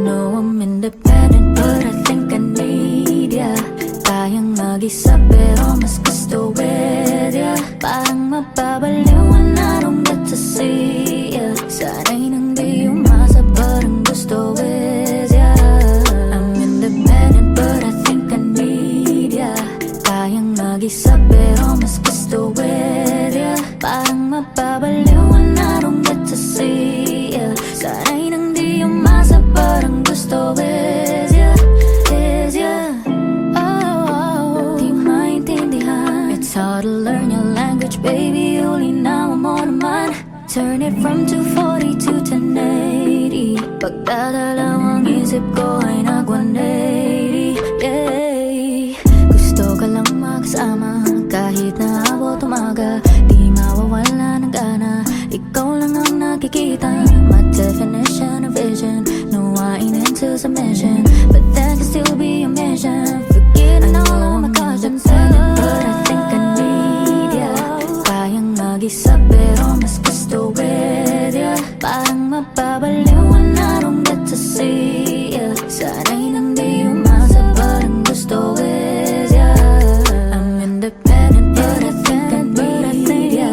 know I'm independent, but I think I need ya. Kayang mag-isa pero mas gusto with ya. Parang mapabaliw and I don't get to see ya. Sana'y nang di umasa parang gusto with ya. I'm independent but I think I need ya. Kayang mag-isa pero mas gusto with ya. Parang mapabaliw and I don't get to see ya. Sana'y nang di umasa parang gusto with ya. Is ya? Oh, di maintindihan. It's hard to learn your language, baby. Only now I'm on mine. Turn it from 240 to 1080. Pagdadalaw ang isip ko ay nag-180. Yeah. Gusto ka lang makasama kahit na abot umaga. Di mawawala ng gana. Ikaw lang ang nakikita. My definition of vision. No, I ain't into submission, but that can still be a mission. Forgetting all of my cautions, but I think I need ya. Kayang mag-isa pero mas gusto with ya. Parang mapabaliw and I don't get to see ya. Sana'y nang di umasa parang gusto with ya. I'm independent but I think I need ya.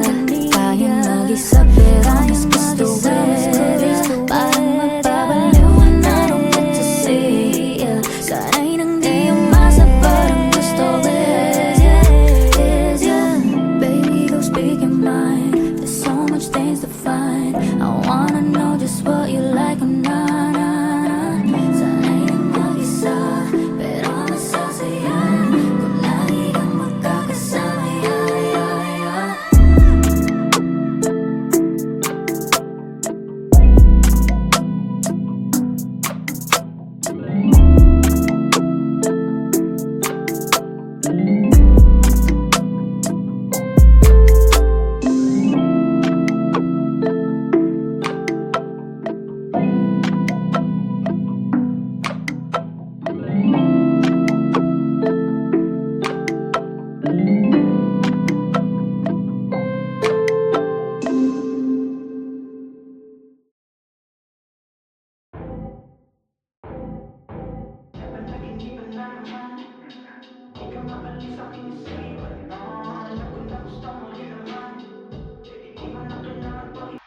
Kayang mag-isa pero mas gusto with ya. Parang mapabaliw and I don't get to see ya. Sana'y nang di umasa parang gusto with ya. Is ya? Baby, go speak your mind. There's so much things to find. I wanna know just what you like or not. Sana'y nang mag-isa pero masasayan kung lagi kang magkakasama.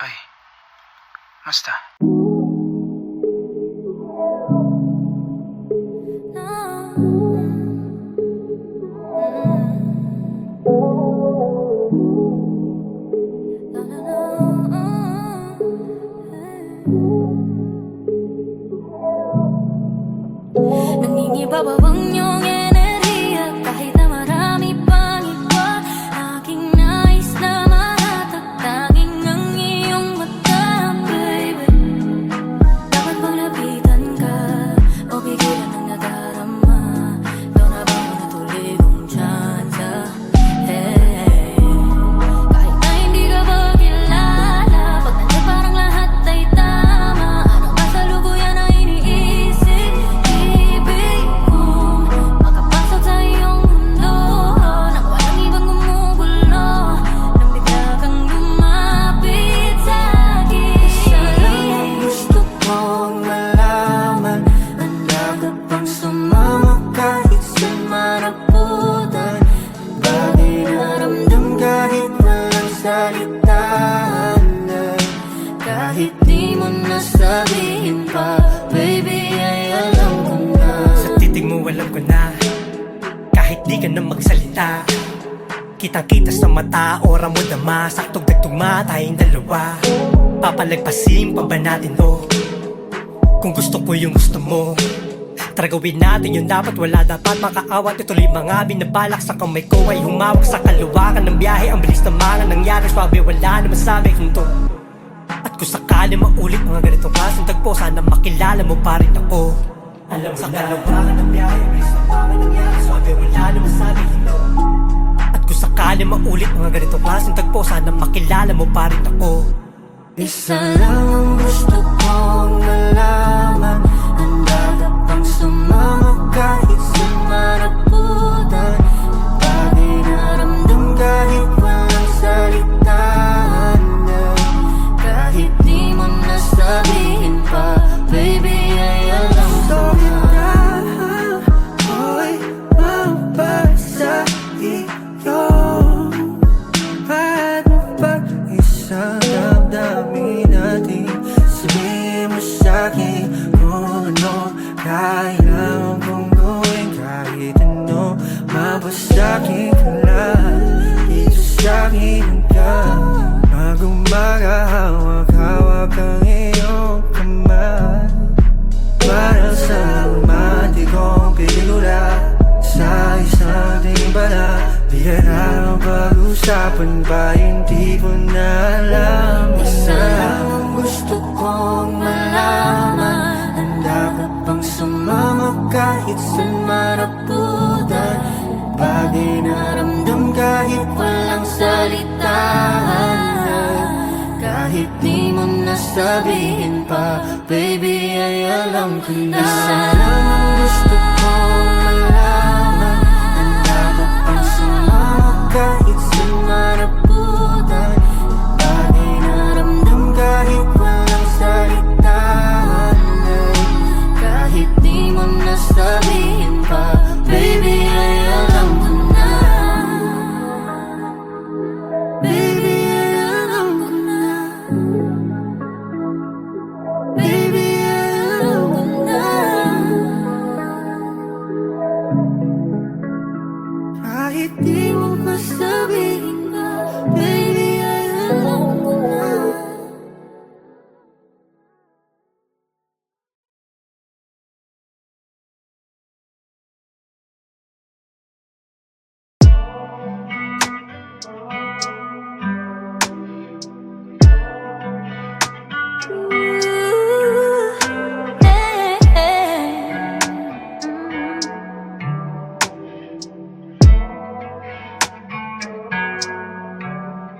Ay, musta? Nangingibabaw ang iyong enerhiya kahit na marami pang iba. Aking nais na mahatag tanging ang iyong mata, baby. Dapat bang lapitan ka o pigilan ang nadarama? Ikaw na bang natuloy kong tsansa? Hey, kahit na hindi ka ba kilala, pag nandiyan parang lahat ay tama. Ano ba sa lubuyan na iniisip? Ibig kong makapasok sa iyong mundo nang walang ibang gumugulo, nang bigla kang lumapit sa'kin. Isa lang ang gusto kong malaman, handa ka bang sumama kahit sa maraputan? Bagay na ramdam kahit walang salitaan, kahit di mo nasabihin pa, baby, ay alam ko na. Sa titig mo alam ko na, kahit di ka na magsalita. Kitang-kita sa mata, ora mo dama. Saktong nagtugma tayong dalawa. Papalagpasin pa ba natin to? Kung gusto ko yung gusto mo, tara gawin natin yung dapat. Wala dapat makaawat. Ituloy mga binabalak sa kamay ko ay humawak sa kaluwakan ng biyahe. Ang bilis na mga nangyari, swabe wala naman sabi kung to. At kung sakali maulit mga ganitong klaseng tagpo, sana makilala mo pa rin ako. Alam mo sa kaluwakan ng biyahe, ang bilis na mga nangyari, swabe wala naman sabi kung to. At kung sakali maulit mga ganitong klaseng tagpo, sana makilala mo pa rin ako. Isa lang ang gusto kong malaman, handa ka bang sumama kahit sa maraputan? Bagay na ramdam kahit walang salitaan, kahit di mo nasabihin pa, baby, ay alam Kailangan kong gawin kahit ano, mabasagin ka lang dito sa'kin ka. Mag-umaga, hawak-hawak ang iyong kamay. Para sa romantikong pelikula sa isang timbala. Bihira ang pag-usapan ba, hindi ko na alam. Isa lang ang gusto kong malaman, handa ka bang sumama kahit saan maraputan? Bagay na ramdam kahit walang salitaan, kahit di mo nasabihin pa, baby ay alam ko na. Isa lang ang gusto kong malaman, handa ka bang sumama kahit saan maraputan? Bagay na ramdam kahit walang salitaan, kahit di mo nasabihin pa, baby ay alam ko na. Baby ay alam ko na. Baby ay alam ko na. Kahit di mo masabihin pa, baby ay alam ko na.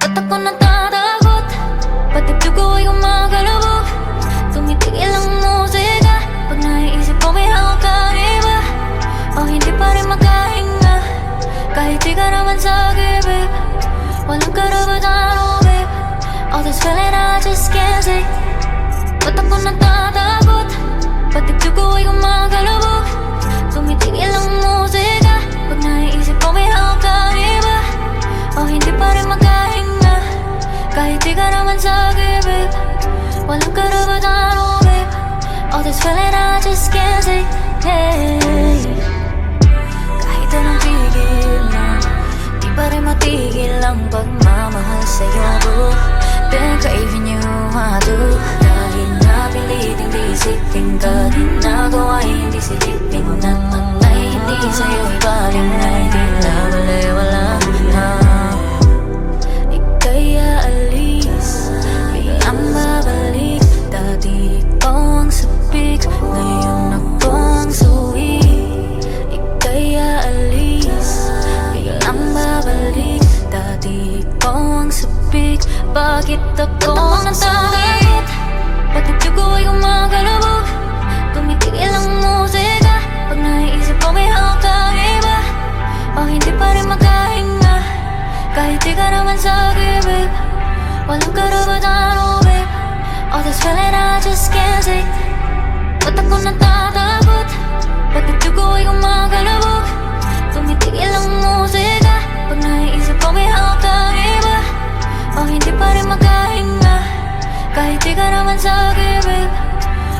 Ba't ako natatakot? Patibdog ko ay kumakalabog. Tumitigil ang musika pag naiisip ko may hawak kang iba. O hindi pa rin makahinga kahit di ka naman sa gibig. Walang karapatan mo, babe. All this feeling I just can't say. Ba't ako natatakot? Patibdog ko ay kumakalabog. Tumitigil ang musika pag naiisip ko may hawak kang iba. O hindi pa rin makahinga kahit di ka naman sa gibig. Walang karapatan mo, babe. All this feeling I just can't say, hey. Kahit anong tigil na, di pa rin matigil ang pagmamahal sa'yo, boo. Been craving you, I do. Dahil napiliting disipin ka, ginagawa hindi silipin mo na ay hindi sa'yo ibaling ay tila wala na. Ika'y aalis, biglang babalik. Dati ikaw ang sabik, ngayon ako ang suwi. Ika'y aalis, biglang babalik. Dati ikaw ang sabik, bakit ako ang natakot? Patibdog ko ay kumakalabog. Tumitigil ang musika pag naiisip ko may hawak kang iba. O hindi pa rin makahinga kahit di ka naman sa gibig. Walang karapatan mo, babe. All this feeling I just can't say. Ba't ako natatakot? Patibdog ko ay kumakalabog. Tumitigil ang musika pag naiisip ko may hawak kang iba. O hindi pa rin makahinga kahit di ka naman sa gibig.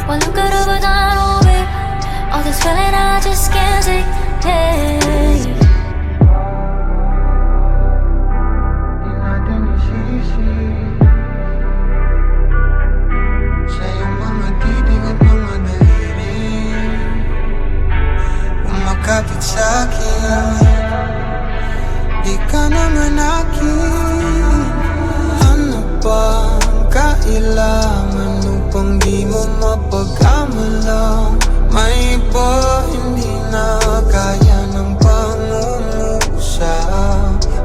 Walang karapatan mo, babe. All this feeling I just can't say, hey. Di natin isisi sa iyong mga titig at mga daliri. Umakapit sa'kin, di ka naman akin. Ano bang kailangan upang di mo mapagkamalang? May iba hindi na kaya ng pangungusap.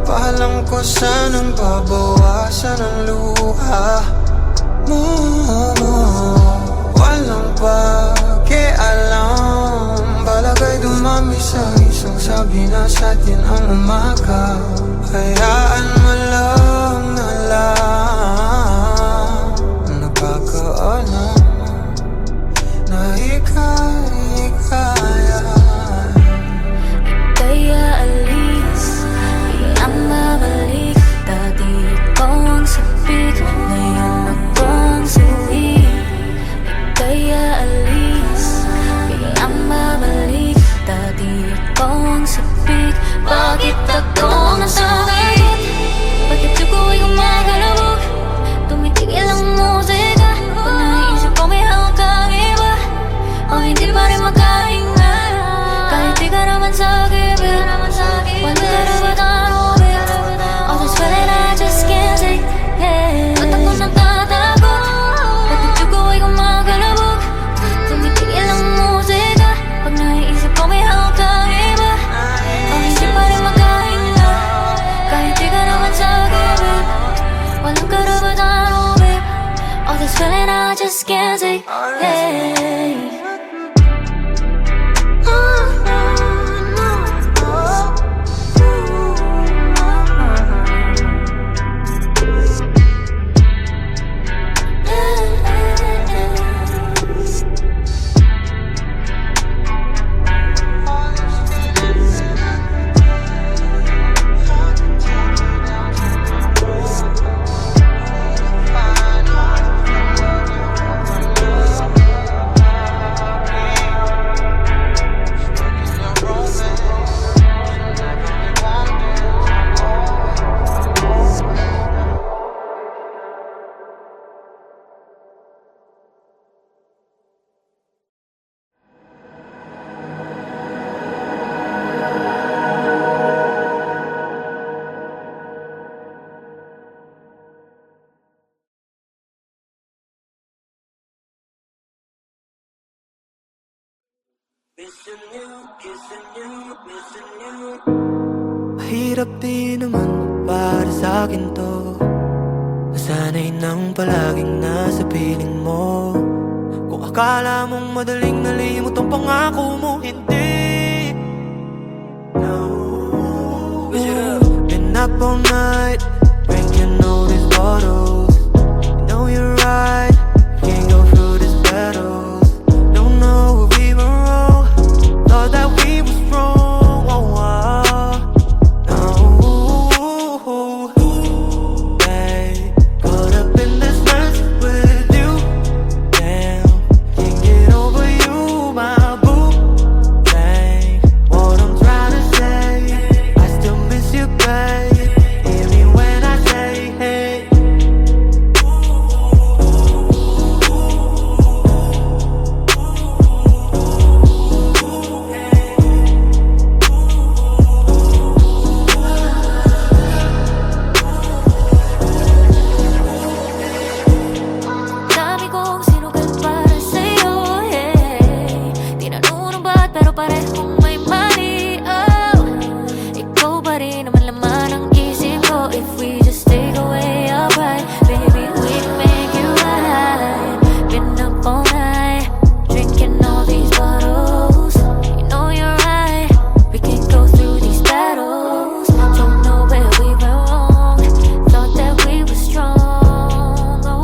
Paalam ko sanang babawasan ang luha mo. Walang pakialam, balagay dumami sa isang sabi na sa'tin ang umaga. Hayaan mo lang na lang nagkakaalam na ika'y kaya. Ika'y aalis, biglang babalik. Dati ikaw ang sabik, ngayon ako ang suwi. Ika'y aalis, biglang Mahirap din naman para sa'kin to. Nasanay nang palaging nasa piling mo. Kung akala mong madaling nalimot ang pangako mo, hindi. No. Been up all night, drinking all these bottles. You know you're right, can't go through these battles. Don't know if we were wrong, thought that we were strong. Oh, oh. No, babe, caught up in this mess with you. Damn, can't get over you, my boo. Dang, what I'm trying to say, I still miss you, babe. Hear me when I say, hey. Dami kong sinugal para sa'yo, hey. Tinanong ba't pero parehong may mali, oh. Ikaw pa rin naman laman ang isip ko. If we just take away our pride, baby, we can make it right. Been up all night, drinking all these bottles. You know you're right, we can go through these battles. Don't know where we were wrong, thought that we were strong. Oh,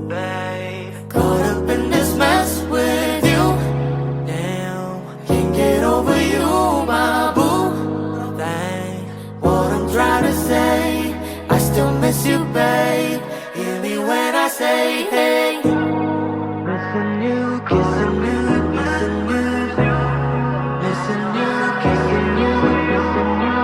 Babe, caught up in this mess with you. Damn, can't get over you, my boo. Dang, what I'm trying to say, I still miss you, babe. Hear me when I say, hey. Missing you, kissing you, missing you. Missing you, kissing you, missing you.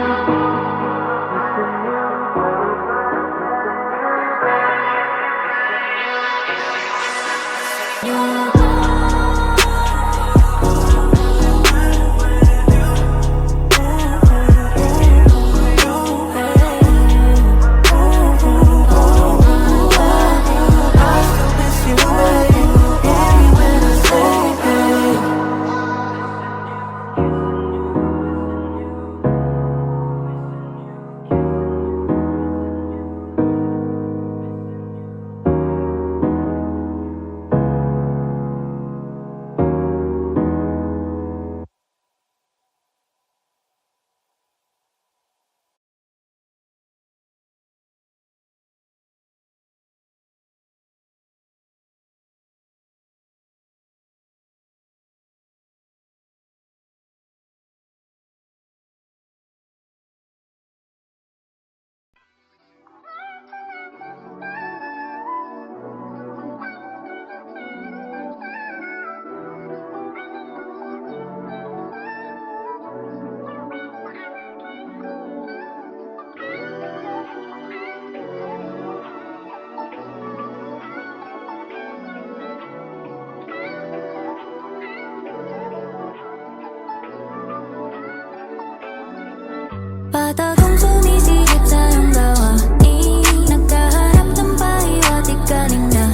Patagong sumisigit sa iyong gawain, nagkaharap ng pahiwatig kanina.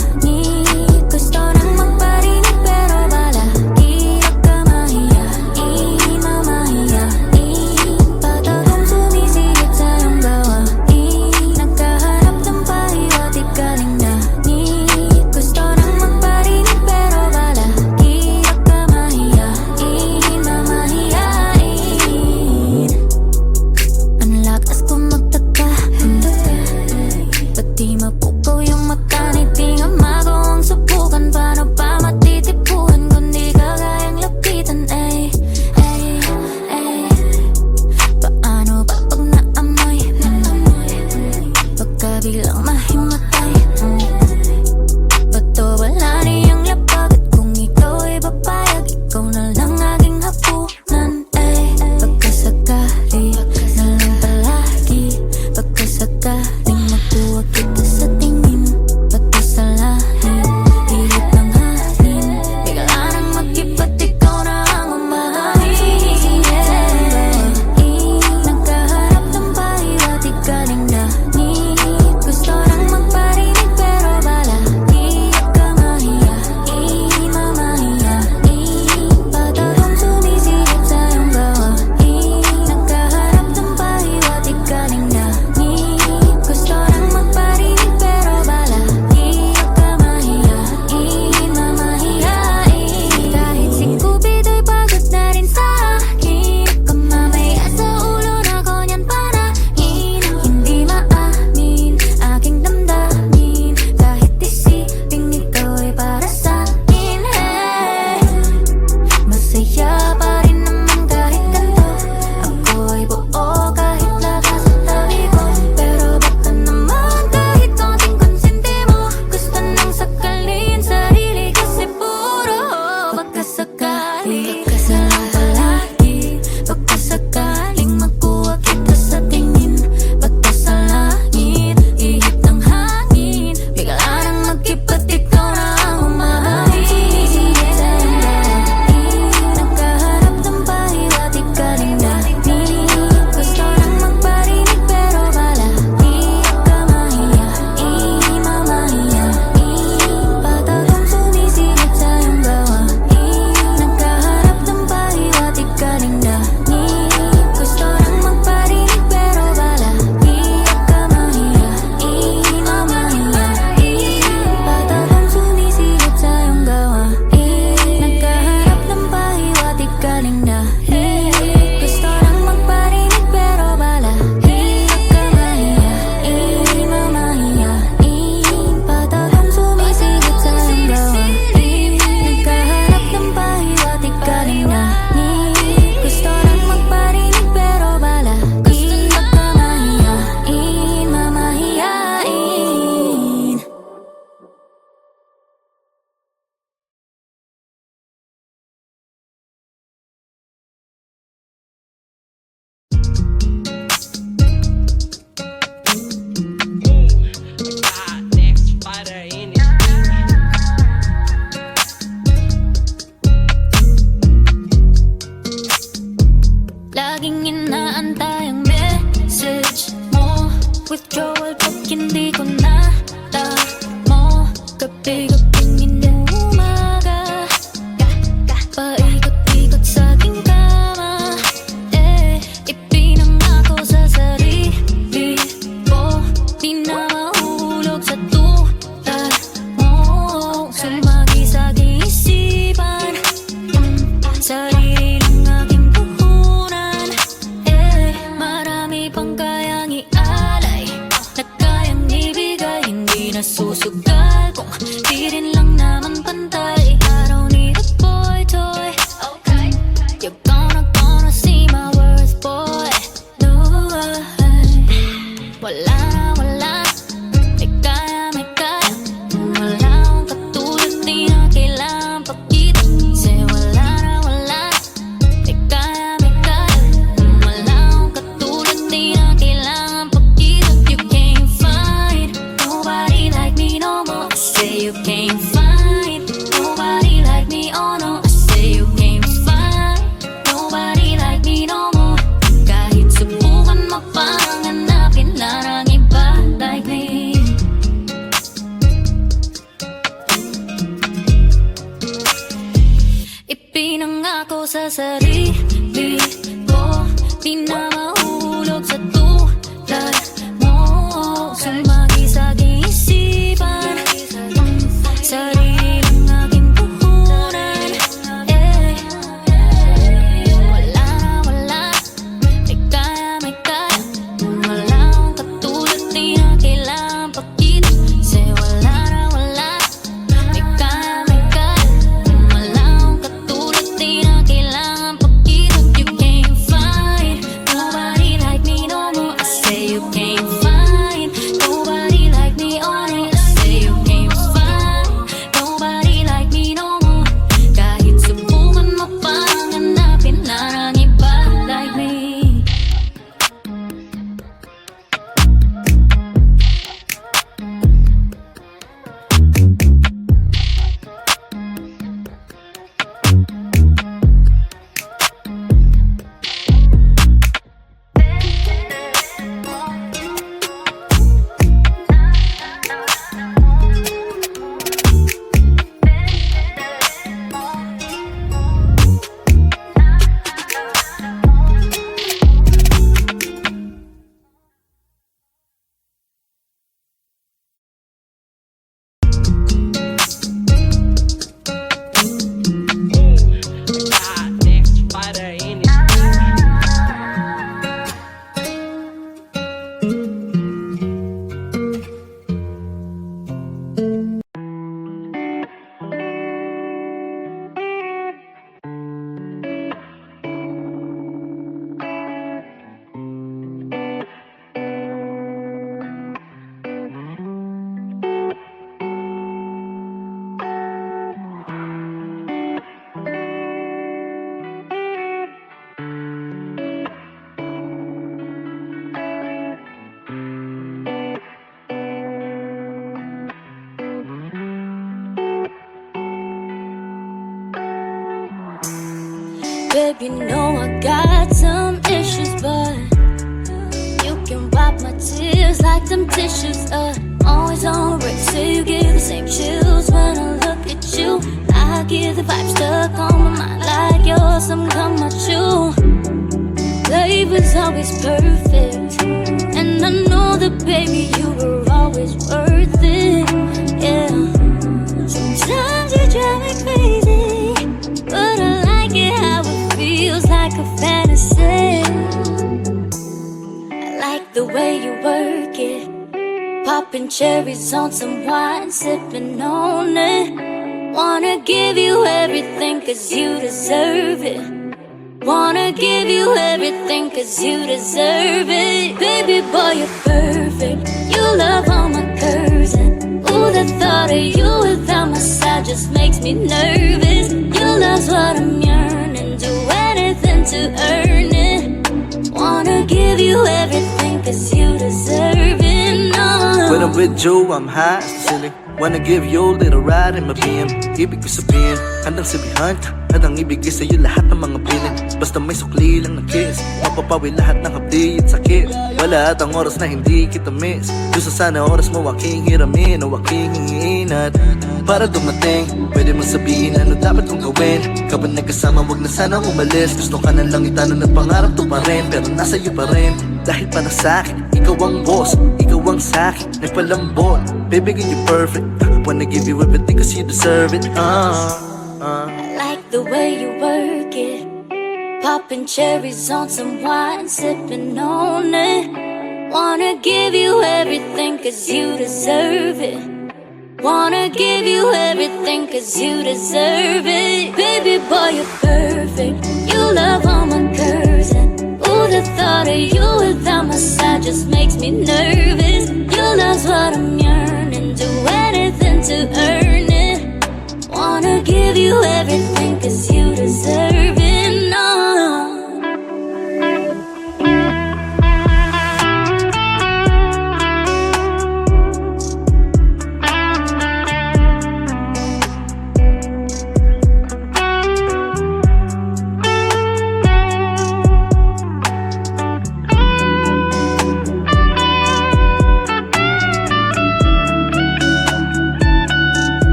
Gusto nang magparinig pero balaki ka mahiyain, mamahiyain. Patagong sumisigit sa iyong gawain, nagkaharap ng pahiwatig kanina. Gusto nang magparinig pero balaki ka mahiyain, mamahiyain. pantay. I don't need a boy toy. Okay, you're gonna see my worth, boy. No, wala na wala. May kaya, may kaya. Wala akong katulad, di na kailangan pakita. Say wala na wala. May kaya, may kaya. Wala akong katulad, di na kailangan pakita. You can't find nobody like me no more. I say you can't find nobody like me, oh no. I say you can't find nobody like me no more. Kahit subukan mo pang hanapin lang ang iba like me. Ipinangako sa sarili ko, di na mahulog sa tulad mo. Sumagi sa aking isipan, sarili lang aking puhunan. Wala na wala, may kaya, may kaya. Wala akong katulad, di na kailangan pakita. Say wala na wala, may kaya, may kaya. Wala akong katulad, di na kailangan pakita. You can't find nobody like me no more. I say you can't find nobody like me, oh no. I say you can't find nobody like me no more. Kahit subukan mo pang hanapin lang ang iba like me. Babe, you know I got some issues, but you can wipe my tears like them tissues. Always on red, so you give the same chills when I look at you. I get the vibe stuck on my mind like yours. I'm gonna chew. Life was always perfect, and I know that, baby, you were always worth it. Yeah. Sometimes you drive me crazy, but I like it how it feels like a fantasy. I like the way you work it, popping cherries on some wine, sipping on it. Wanna give you everything cause you deserve it. Wanna give you everything cause you deserve it. Baby boy, you're perfect. You love all my curves, and ooh, the thought of you without my side just makes me nervous. Your love's what I'm yearning, do anything to earn it. Wanna give you everything cause you deserve it. No. When I'm with you, I'm high, silly. Wanna give you a little ride in my BM. Ibig ko sabihin, handang sabihan ka, handang ibigay sa'yo lahat ng mga piling. Basta may sukli lang na kiss, mapapawi lahat ng hapdi at sakit. Wala atang oras na hindi kita miss. Gusto sana oras mo aking hiramin o aking hingiinat. Para dumating, pwede mong sabihin ano dapat kong gawin. Kapag nagkasama, wag na sana umalis. Gusto ka na lang itanong at pangarap to pa rin, pero nasa iyo pa rin. Dahil para sa'kin, ikaw ang boss, ikaw ang sa'kin, nagpalambot. Baby, girl, you're perfect. Wanna give you everything cause you deserve it. I like the way you work it, popping cherries on some wine, sipping on it. Wanna give you everything cause you deserve it. Wanna give you everything everything cause you deserve it. Baby boy, you're perfect. You love all my curves. And ooh, the thought of you without my side just makes me nervous. Your love's what I'm yearning. Do anything to earn it. Wanna give you everything cause you deserve it. No.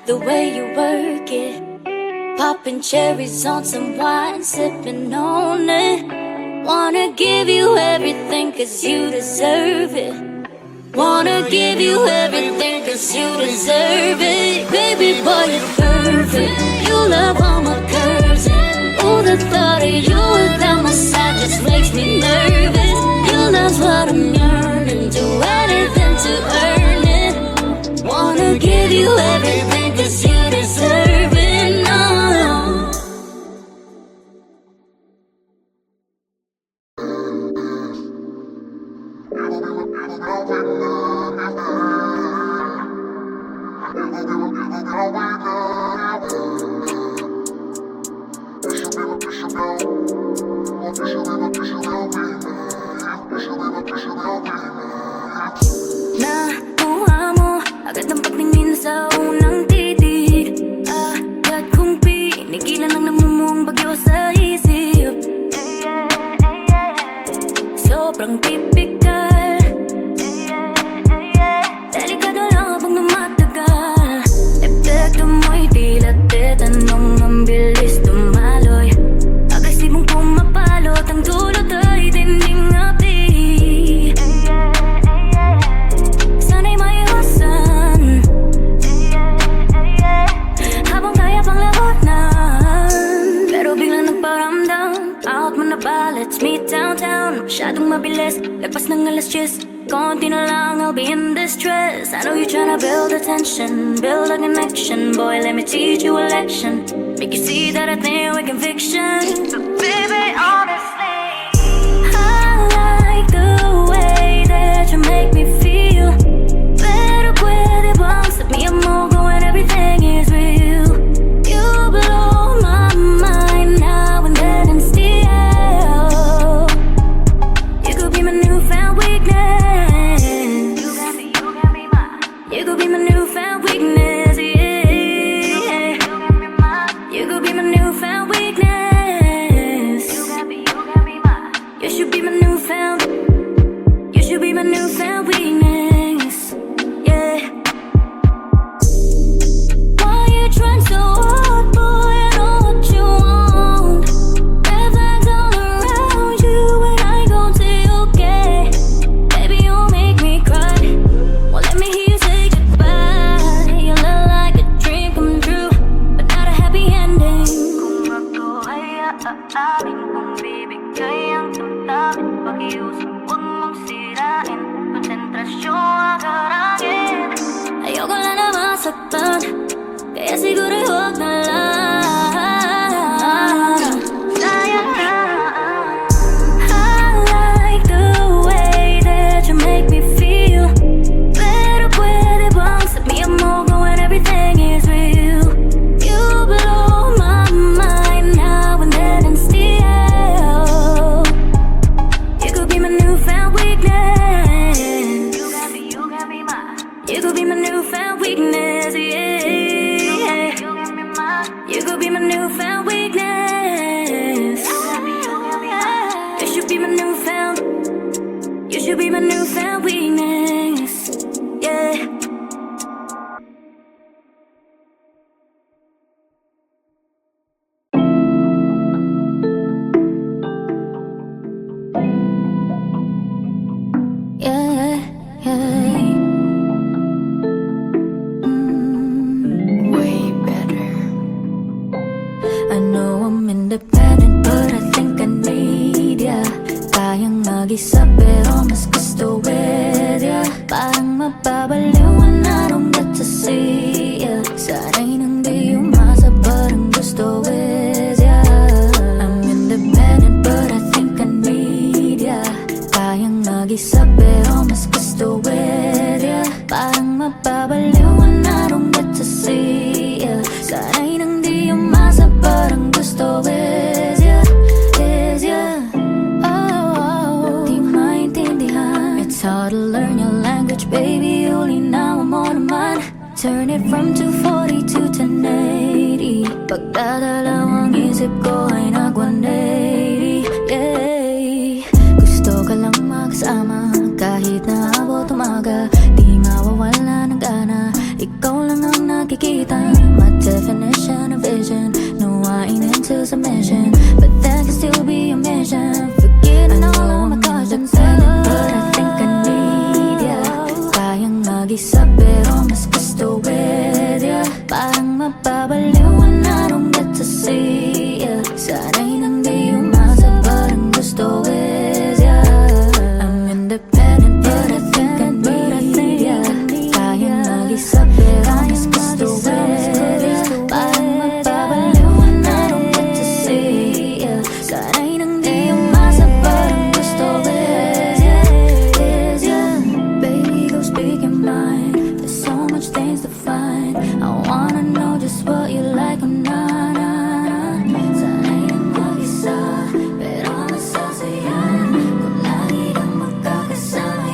The way you work it, popping cherries on some wine, sipping on it. Wanna give you everything cause you deserve it. Wanna give you everything cause you deserve it. Baby boy, you're perfect. You love all my curves. And ooh, the thought of you without my side just makes me nervous. Your love's what I'm yearning. Do anything to earn it. Wanna give you everything cause you deserve it. No. Nakuha mo agad ang pagtingin sa unang titig. Agad kong pinigilan ang namumuong bagyo sa isip. Sobrang typical, delikado lang habang namatagal. Epekto mo'y tila tetanong ang bilis dumaloy. Agresibong pumapalot ang dulot ay dinding api. Sana'y maiwasan habang kaya pang labanan. Pero biglang nagparamdam, out mo na ba? Let's meet downtown. Masyadong mabilis, lagpas ng alas 10. Konti na lang, I'll be in distress. I know you're tryna build attention, build a connection. Boy, let me teach you a lesson. Make you see that I think with conviction. But baby, honestly, I like the way that you make me feel. Pero pwede bang sabihan mo ko when everything is real? You blow my mind now and then and still. You could be my newfound weakness. You could be my newfound weakness, yeah. You could be my newfound weakness. You should be my newfound. You should be my newfound weakness, yeah. Why you trying so hard, boy? I know what you want. Red flags all around you, and I ain't gon' say okay. Baby, you make me cry. Well, let me hear you say goodbye. You look like a dream come true, but not a happy ending. Kung ako ay aamin, kung bibigay ang damdamin, pakiusap huwag mong sirain, konsentrasyon agarangin. Ayoko na na masaktan, kaya siguro huwag na lang. Sayang na. I like the way that you make me feel. Pero pwede bang sabihan mo ko when everything is real? You blow my mind now and then and still. You could be my newfound weakness. You could be my newfound weakness, yeah. mag-isa pero mas gusto with ya. Parang mapabaliw and I don't get to see ya. Sana'y nang di umasa parang gusto with ya. I'm independent but I think I need ya. Kayang mag-isa pero mas gusto with ya. Parang mapabaliw and I don't get to see ya. Sana'y nang di umasa parang gusto with ya. Is ya. Oh, di maintindihan. It's hard to learn your language, baby. Only now I'm on naman. Turn it from 240 to 1080. Pagdadalawang isip ko ay nag-180. Yeah. Gusto ka lang makasama kahit na abot umaga. Di mawawala ng gana. Ikaw lang ang nakikita. My definition of vision. Nuwain into submission. But that can still be a mission. Forgetting all of my cautions. But I think I need ya. Kayang mag-isa pero mas gusto with ya. Parang mapabaliw and I don't get to see ya. Sana'y nang di umasa parang gusto with ya. I'm independent but I think I need ya. Kayang mag-isa pero mas gusto with ya. Parang mapabaliw and I don't get to see ya. Sana'y nang di umasa parang gusto with ya. Is ya. Baby, go speak your mind. There's so much things to find. I wanna know just what you like or not. Sana'y nang mag-isa pero masasayan kung lagi kang magkakasama.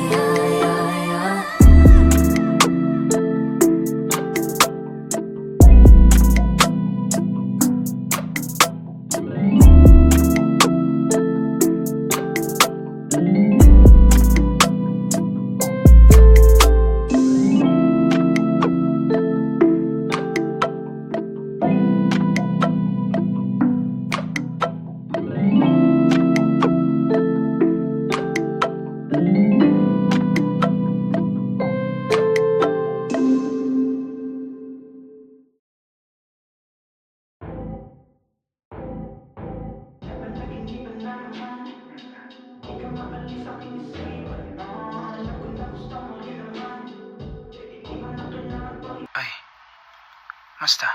Ay, musta?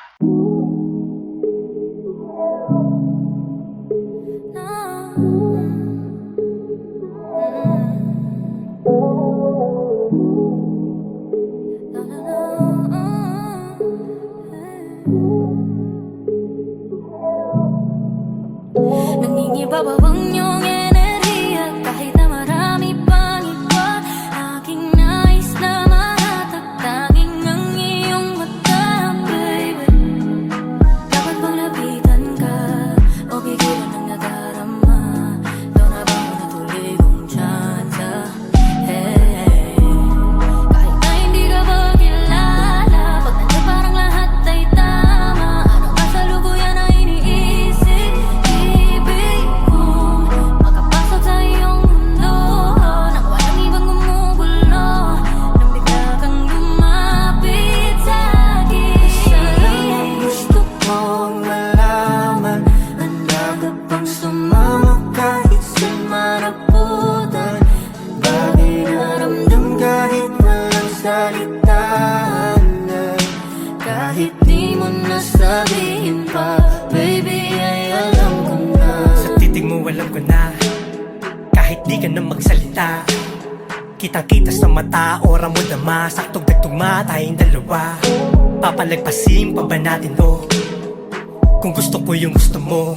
Nangingibabaw ang iyong enerhiya kahit na marami pang iba. Aking nais na mahatag tanging ang iyong mata, baby. Dapat bang lapitan ka o pigilan ang nadarama? Ito na ba ang natuloy kong tsansa? Hey, kahit na hindi ka ba kilala, pag nandiyan parang lahat ay tama. Ano ka sa lubuyan na iniisip? Ibig kong makapasok sa iyong mundo nang walang ibang gumugulo. Nang bigla kang lumapit sa'kin, isa lang ang gusto kong malaman. Handa ka bang sumama kahit sa maraputan? Bagay na ramdam kahit walang salitaan. Kahit di mo nasabihin pa, baby, ay alam ko na. Sa titig mo alam ko na kahit di ka na magsalita. Kitang-kita sa mata, ora mo dama. Saktong nagtugma tayong dalawa. Papalagpasin pa ba natin to? Kung gusto ko yung gusto mo,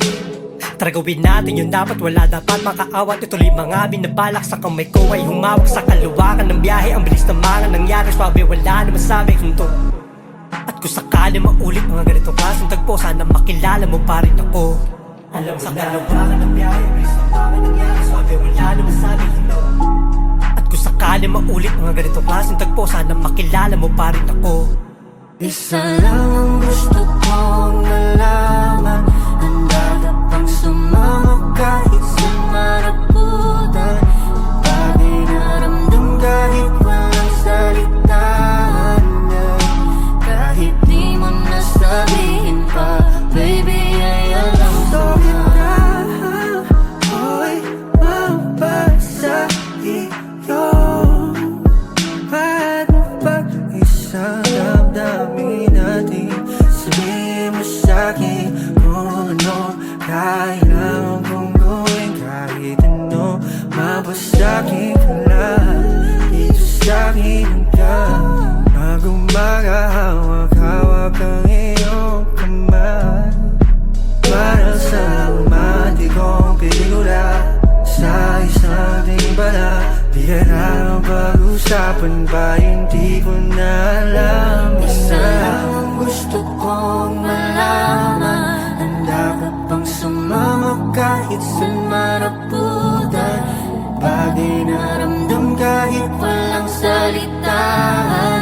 tara gawin natin yung dapat. Wala dapat makaawat. Ituloy mga binabalak sa kamay ko ay humawak sa kaluwakan ng biyahe. Ang bilis na mga nangyari, swabe wala na masabi kung to. At kung sakali maulit mga ganitong klaseng tagpo, sana makilala mo pa rin ako. Alam mo sa kaluwakan ng biyahe, ang bilis na mga nangyari, swabe wala na masabi kung to. At kung sakali maulit mga ganitong klaseng tagpo, sana makilala mo pa rin ako. Isa lang ang gusto kong malaman. Handa ka bang sumama kahit sa maraputan? Bagay na ramdam kahit walang salitaan. Kahit di mo nasabihin pa, baby, ay alam ko na. Ako'y mabasa Pag-usapan ba hindi ko na alam. Isa lang ang gusto kong malaman. Handa ka bang sumama kahit saan maraputan? Bagay na ramdam kahit walang salitaan.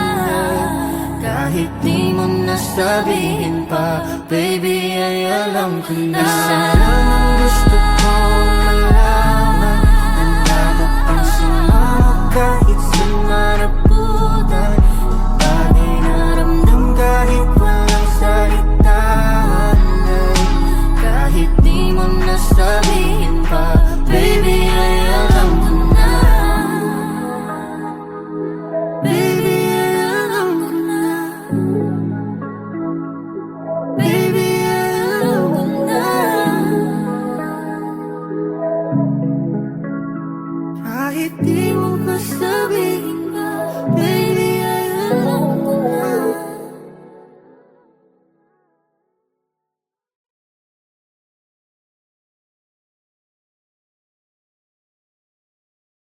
Kahit di mo nasabihin pa, baby, ay alam ko na. Isa lang ang gusto kong malaman. Handa ka bang sumama kahit saan maraputan? Bagay na ramdam kahit walang salitaan. Kahit di mo nasabihin pa, baby, ay alam ko na. Baby, ay alam ko na. Baby, ay alam ko na. Kahit di mo masabihin pa, baby,